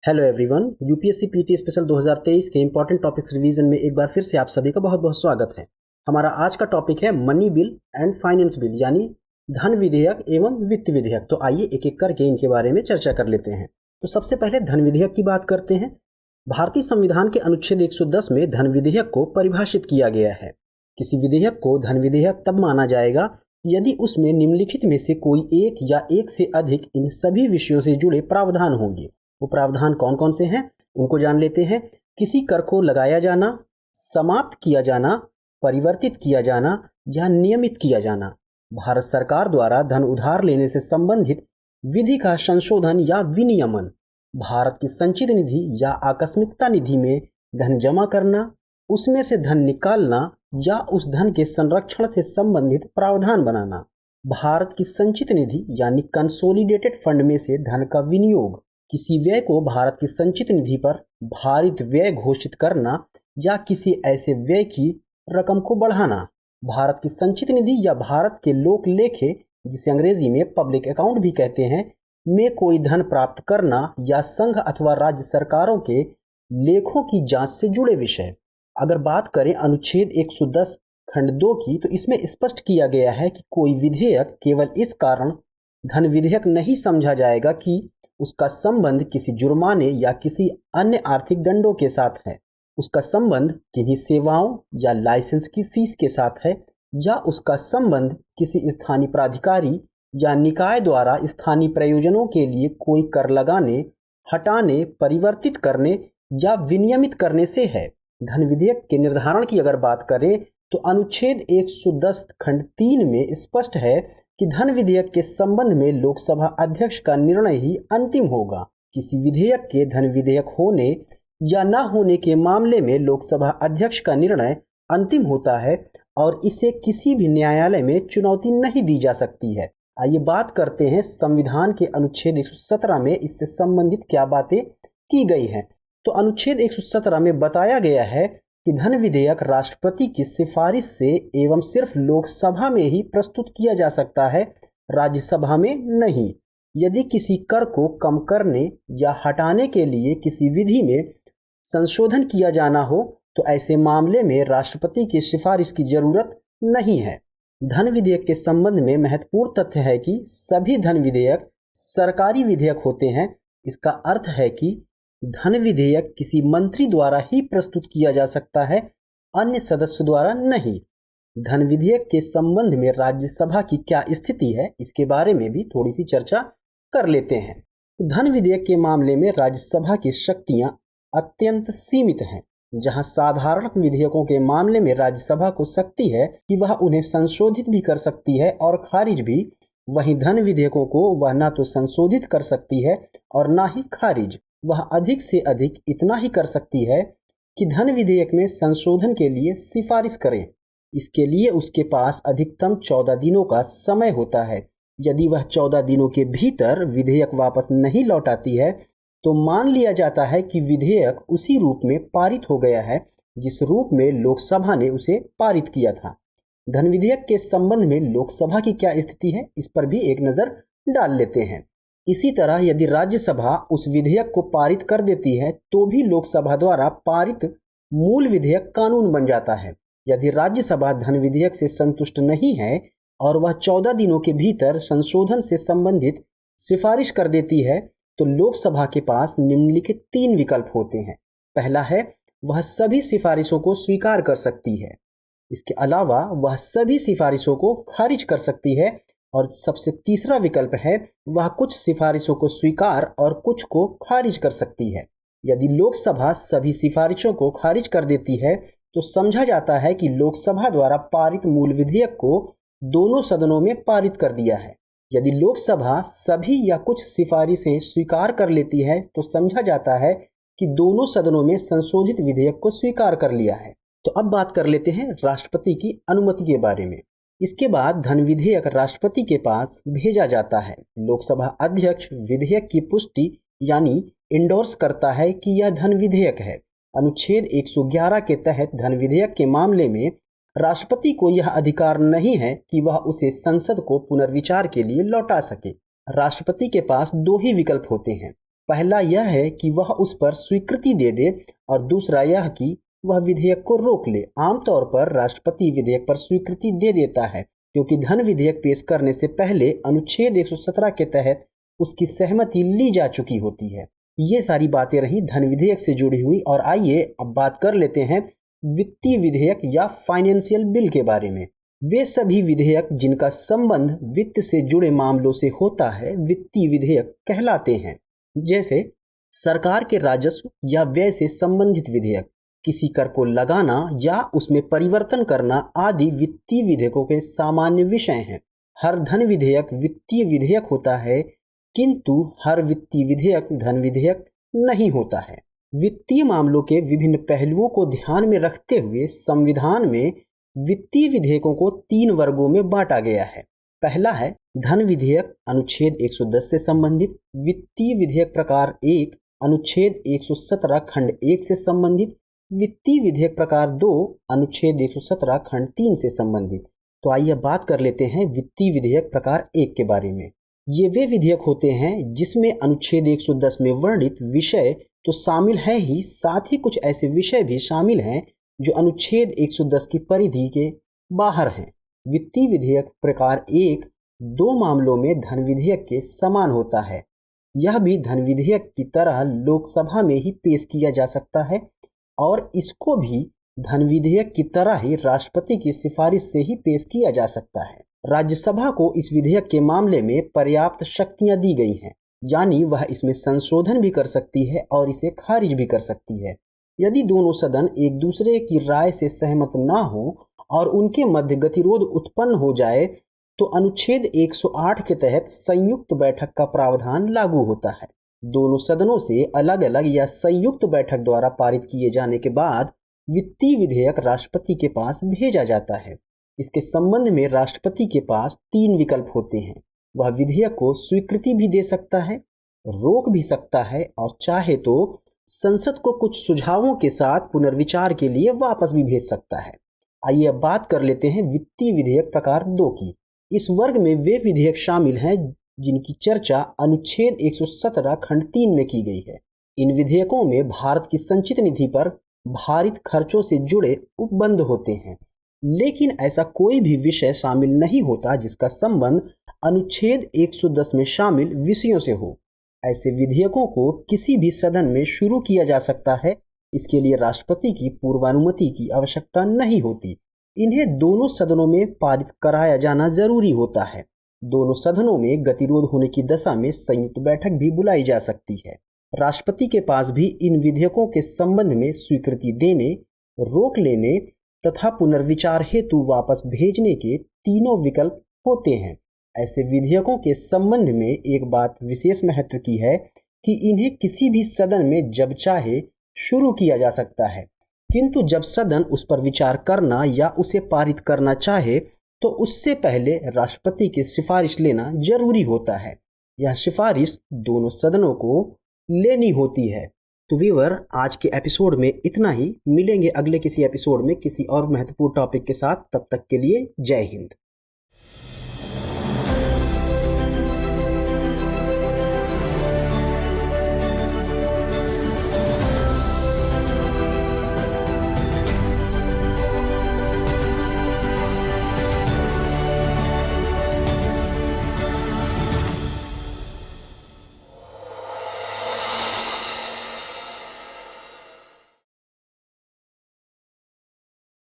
Hello everyone, UPSC PT special 2023 के important topics revision में एक बार फिर से आप सभी का बहुत बहुत स्वागत है। हमारा आज का टॉपिक है money bill and finance bill, यानी धन विधेयक एवं वित्त विधेयक। तो आइए एक एक करके इनके बारे में चर्चा कर लेते हैं। तो सबसे पहले धन विधेयक की बात करते हैं। भारतीय संविधान के अनुच्छेद 110 में धन विधेयक को परिभाषित किया गया है। किसी विधेयक को धन विधेयक तब माना जाएगा यदि उसमें निम्नलिखित में से कोई एक या एक से अधिक इन सभी विषयों से जुड़े प्रावधान होंगे। वो प्रावधान कौन कौन से हैं उनको जान लेते हैं। किसी कर को लगाया जाना, समाप्त किया जाना, परिवर्तित किया जाना या नियमित किया जाना, भारत सरकार द्वारा धन उधार लेने से संबंधित विधि का संशोधन या विनियमन, भारत की संचित निधि या आकस्मिकता निधि में धन जमा करना, उसमें से धन निकालना या उस धन के संरक्षण से संबंधित प्रावधान बनाना, भारत की संचित निधि यानी कंसोलिडेटेड फंड में से धन का विनियोग, किसी व्यय को भारत की संचित निधि पर भारित व्यय घोषित करना या किसी ऐसे व्यय की रकम को बढ़ाना, भारत की संचित निधि या भारत के लोक लेखे जिसे अंग्रेजी में पब्लिक अकाउंट भी कहते हैं में कोई धन प्राप्त करना या संघ अथवा राज्य सरकारों के लेखों की जांच से जुड़े विषय। अगर बात करें अनुच्छेद 110 खंड 2 की, तो इसमें स्पष्ट किया गया है कि कोई विधेयक केवल इस कारण धन विधेयक नहीं समझा जाएगा कि उसका संबंध किसी जुर्माने या किसी अन्य आर्थिक दंडों के साथ है, उसका संबंध किन्हीं सेवाओं या लाइसेंस की फीस के साथ है, या उसका संबंध किसी स्थानीय प्राधिकारी या निकाय द्वारा स्थानीय प्रयोजनों के लिए कोई कर लगाने, हटाने, परिवर्तित करने या विनियमित करने से है। धन विधेयक के निर्धारण की अगर बात करें तो अनुच्छेद 110 खंड 3 में स्पष्ट है कि धन विधेयक के संबंध में लोकसभा अध्यक्ष का निर्णय ही अंतिम होगा। किसी विधेयक के धन विधेयक होने या न होने के मामले में लोकसभा अध्यक्ष का निर्णय अंतिम होता है और इसे किसी भी न्यायालय में चुनौती नहीं दी जा सकती है। आइए बात करते हैं संविधान के अनुच्छेद 117 में इससे संबंधित क्या बातें की गई हैं। तो अनुच्छेद 117 में बताया गया है कि धन विधेयक राष्ट्रपति की सिफारिश से एवं सिर्फ लोकसभा में ही प्रस्तुत किया जा सकता है, राज्यसभा में नहीं। यदि किसी कर को कम करने या हटाने के लिए किसी विधि में संशोधन किया जाना हो तो ऐसे मामले में राष्ट्रपति की सिफारिश की जरूरत नहीं है। धन विधेयक के संबंध में महत्वपूर्ण तथ्य है कि सभी धन विधेयक सरकारी विधेयक होते हैं। इसका अर्थ है कि धन विधेयक किसी मंत्री द्वारा ही प्रस्तुत किया जा सकता है, अन्य सदस्य द्वारा नहीं। धन विधेयक के संबंध में राज्यसभा की क्या स्थिति है, इसके बारे में भी थोड़ी सी चर्चा कर लेते हैं। धन विधेयक के मामले में राज्यसभा की शक्तियां अत्यंत सीमित हैं। जहां साधारण विधेयकों के मामले में राज्यसभा को शक्ति है कि वह उन्हें संशोधित भी कर सकती है और खारिज भी, वहीं धन विधेयकों को वह ना तो संशोधित कर सकती है और ना ही खारिज। वह अधिक से अधिक इतना ही कर सकती है कि धन विधेयक में संशोधन के लिए सिफारिश करें। इसके लिए उसके पास अधिकतम 14 दिनों का समय होता है। यदि वह 14 दिनों के भीतर विधेयक वापस नहीं लौटाती है तो मान लिया जाता है कि विधेयक उसी रूप में पारित हो गया है जिस रूप में लोकसभा ने उसे पारित किया था। धन विधेयक के संबंध में लोकसभा की क्या स्थिति है, इस पर भी एक नज़र डाल लेते हैं। इसी तरह यदि राज्यसभा उस विधेयक को पारित कर देती है तो भी लोकसभा द्वारा पारित मूल विधेयक कानून बन जाता है। यदि राज्यसभा धन विधेयक से संतुष्ट नहीं है और वह 14 दिनों के भीतर संशोधन से संबंधित सिफारिश कर देती है तो लोकसभा के पास निम्नलिखित 3 विकल्प होते हैं। पहला है, वह सभी सिफारिशों को स्वीकार कर सकती है। इसके अलावा वह सभी सिफारिशों को खारिज कर सकती है। और सबसे तीसरा विकल्प है, वह कुछ सिफारिशों को स्वीकार और कुछ को खारिज कर सकती है। यदि लोकसभा सभी सिफारिशों को खारिज कर देती है तो समझा जाता है कि लोकसभा द्वारा पारित मूल विधेयक को दोनों सदनों में पारित कर दिया है। यदि लोकसभा सभी या कुछ सिफारिशें स्वीकार कर लेती है तो समझा जाता है कि दोनों सदनों में संशोधित विधेयक को स्वीकार कर लिया है। तो अब बात कर लेते हैं राष्ट्रपति की अनुमति के बारे में। इसके बाद धन विधेयक राष्ट्रपति के पास भेजा जाता है। लोकसभा अध्यक्ष विधेयक की पुष्टि यानी इंडोर्स करता है कि यह धन विधेयक है। अनुच्छेद 111 के तहत धन विधेयक के मामले में राष्ट्रपति को यह अधिकार नहीं है कि वह उसे संसद को पुनर्विचार के लिए लौटा सके। राष्ट्रपति के पास 2 ही विकल्प होते हैं। पहला यह है कि वह उस पर स्वीकृति दे दे और दूसरा यह कि वह विधेयक को रोक ले। आमतौर पर राष्ट्रपति विधेयक पर स्वीकृति दे देता है क्योंकि धन विधेयक पेश करने से पहले अनुच्छेद 117 के तहत उसकी सहमति ली जा चुकी होती है। ये सारी बातें रही धन विधेयक से जुड़ी हुई, और आइए अब बात कर लेते हैं वित्तीय विधेयक या फाइनेंशियल बिल के बारे में। वे सभी विधेयक जिनका संबंध वित्त से जुड़े मामलों से होता है वित्तीय विधेयक कहलाते हैं। जैसे सरकार के राजस्व या व्यय से संबंधित विधेयक, किसी कर को लगाना या उसमें परिवर्तन करना आदि वित्तीय विधेयकों के सामान्य विषय हैं। हर धन विधेयक वित्तीय विधेयक होता है, किंतु हर वित्तीय विधेयक धन विधेयक नहीं होता है। वित्तीय मामलों के विभिन्न पहलुओं को ध्यान में रखते हुए संविधान में वित्तीय विधेयकों को 3 वर्गों में बांटा गया है। पहला है धन विधेयक अनुच्छेद 110 से संबंधित, वित्तीय विधेयक प्रकार 1 अनुच्छेद 117 खंड 1 से संबंधित, वित्तीय विधेयक प्रकार 2 अनुच्छेद 117 खंड 3 से संबंधित। तो आइए बात कर लेते हैं वित्तीय विधेयक प्रकार 1 के बारे में। ये वे विधेयक होते हैं जिसमें अनुच्छेद 110 में वर्णित विषय तो शामिल है ही, साथ ही कुछ ऐसे विषय भी शामिल हैं जो अनुच्छेद 110 की परिधि के बाहर हैं। वित्तीय विधेयक प्रकार 1 2 मामलों में धन विधेयक के समान होता है। यह भी धन विधेयक की तरह लोकसभा में ही पेश किया जा सकता है और इसको भी धन विधेयक की तरह ही राष्ट्रपति की सिफारिश से ही पेश किया जा सकता है। राज्यसभा को इस विधेयक के मामले में पर्याप्त शक्तियां दी गई हैं, यानी वह इसमें संशोधन भी कर सकती है और इसे खारिज भी कर सकती है। यदि दोनों सदन एक दूसरे की राय से सहमत ना हो और उनके मध्य गतिरोध उत्पन्न हो जाए तो अनुच्छेद 108 के तहत संयुक्त बैठक का प्रावधान लागू होता है। दोनों सदनों से अलग अलग या संयुक्त बैठक द्वारा पारित किए जाने के बाद वित्तीय विधेयक राष्ट्रपति के पास भेजा जाता है। इसके संबंध में राष्ट्रपति के पास 3 विकल्प होते हैं। वह विधेयक को स्वीकृति भी दे सकता है, रोक भी सकता है और चाहे तो संसद को कुछ सुझावों के साथ पुनर्विचार के लिए वापस भी भेज सकता है। आइए अब बात कर लेते हैं वित्तीय विधेयक प्रकार 2 की। इस वर्ग में वे विधेयक शामिल हैं जिनकी चर्चा अनुच्छेद 117 खंड 3 में की गई है। इन विधेयकों में भारत की संचित निधि पर भारित खर्चों से जुड़े उपबंध होते हैं, लेकिन ऐसा कोई भी विषय शामिल नहीं होता जिसका संबंध अनुच्छेद 110 में शामिल विषयों से हो। ऐसे विधेयकों को किसी भी सदन में शुरू किया जा सकता है। इसके लिए राष्ट्रपति की पूर्वानुमति की आवश्यकता नहीं होती। इन्हें दोनों सदनों में पारित कराया जाना जरूरी होता है। दोनों सदनों में गतिरोध होने की दशा में संयुक्त बैठक भी बुलाई जा सकती है। राष्ट्रपति के पास भी इन विधेयकों के संबंध में स्वीकृति देने, रोक लेने तथा पुनर्विचार हेतु वापस भेजने के 3 विकल्प होते हैं। ऐसे विधेयकों के संबंध में एक बात विशेष महत्व की है कि इन्हें किसी भी सदन में जब चाहे शुरू किया जा सकता है, किंतु जब सदन उस पर विचार करना या उसे पारित करना चाहे तो उससे पहले राष्ट्रपति की सिफारिश लेना जरूरी होता है। यह सिफारिश दोनों सदनों को लेनी होती है। तो व्यूअर, आज के एपिसोड में इतना ही। मिलेंगे अगले किसी एपिसोड में किसी और महत्वपूर्ण टॉपिक के साथ। तब तक के लिए जय हिंद।